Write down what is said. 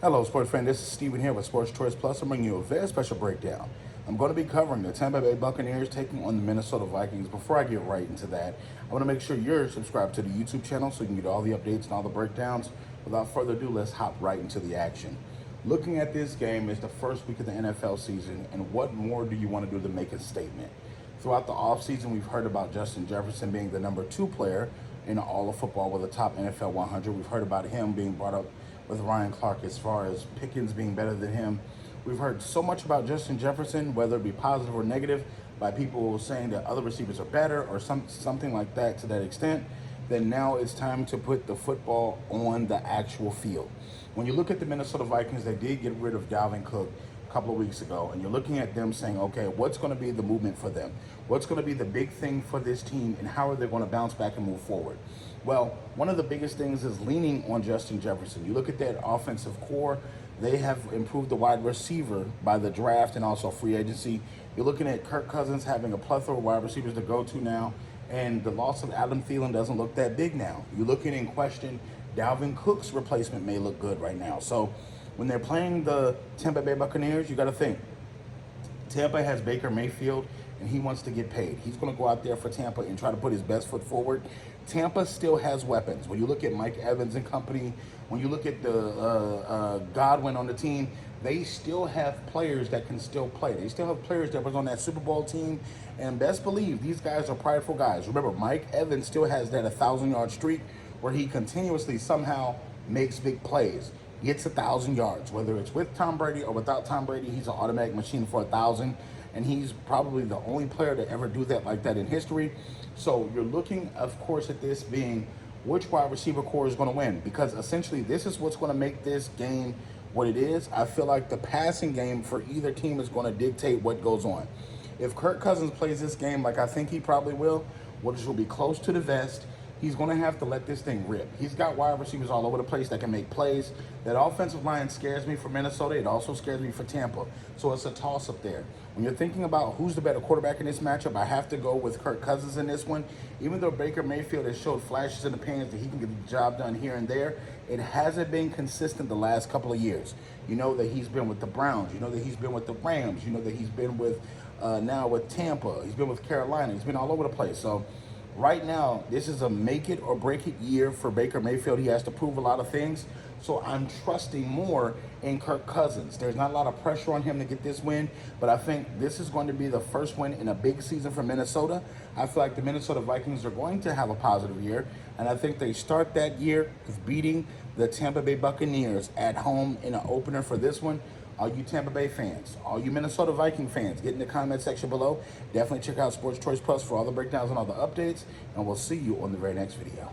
Hello, sports fan. This is Steven here with Sports Choice Plus. I'm bringing you a very special breakdown. I'm going to be covering the Tampa Bay Buccaneers taking on the Minnesota Vikings. Before I get right into that, I want to make sure you're subscribed to the YouTube channel so you can get all the updates and all the breakdowns. Without further ado, let's hop right into the action. Looking at this game, it's the first week of the NFL season, and what more do you want to do to make a statement? Throughout the offseason, we've heard about Justin Jefferson being the #2 player in all of football with a top NFL 100. We've heard about him being brought up with Ryan Clark as far as Pickens being better than him. We've heard so much about Justin Jefferson, whether it be positive or negative, by people saying that other receivers are better or something like that to that extent. Then now it's time to put the football on the actual field. When you look at the Minnesota Vikings, they did get rid of Dalvin Cook a couple of weeks ago, and you're looking at them saying, okay, what's going to be the movement for them? What's going to be the big thing for this team, and how are they going to bounce back and move forward? Well, one of the biggest things is leaning on Justin Jefferson. You look at that offensive core, they have improved the wide receiver by the draft and also free agency. You're looking at Kirk Cousins having a plethora of wide receivers to go to now, and the loss of Adam Thielen doesn't look that big now. You're looking in question, Dalvin Cook's replacement may look good right now. So when they're playing the Tampa Bay Buccaneers, you got to think, Tampa has Baker Mayfield, and he wants to get paid. He's going to go out there for Tampa and try to put his best foot forward. Tampa still has weapons. When you look at Mike Evans and company, when you look at the Godwin on the team, they still have players that can still play. They still have players that was on that Super Bowl team, and best believe these guys are prideful guys. Remember, Mike Evans still has that 1,000-yard streak where he continuously somehow makes big plays, gets 1,000 yards. Whether it's with Tom Brady or without Tom Brady, he's an automatic machine for 1,000. And he's probably the only player to ever do that like that in history. So you're looking, of course, at this being which wide receiver core is going to win, because essentially this is what's going to make this game what it is. I feel like the passing game for either team is going to dictate what goes on. If Kirk Cousins plays this game like I think he probably will, which will be close to the vest, he's going to have to let this thing rip. He's got wide receivers all over the place that can make plays. That offensive line scares me for Minnesota. It also scares me for Tampa. So it's a toss-up there. When you're thinking about who's the better quarterback in this matchup, I have to go with Kirk Cousins in this one. Even though Baker Mayfield has showed flashes in the pans that he can get the job done here and there, it hasn't been consistent the last couple of years. You know that he's been with the Browns. You know that he's been with the Rams. You know that he's been with now with Tampa. He's been with Carolina. He's been all over the place. So right now, this is a make it or break it year for Baker Mayfield. He has to prove a lot of things. So I'm trusting more in Kirk Cousins. There's not a lot of pressure on him to get this win, but I think this is going to be the first win in a big season for Minnesota. I feel like the Minnesota Vikings are going to have a positive year, and I think they start that year with beating the Tampa Bay Buccaneers at home in an opener for this one. All you Tampa Bay fans, all you Minnesota Viking fans, get in the comment section below. Definitely check out Sports Choice Plus for all the breakdowns and all the updates, and we'll see you on the very next video.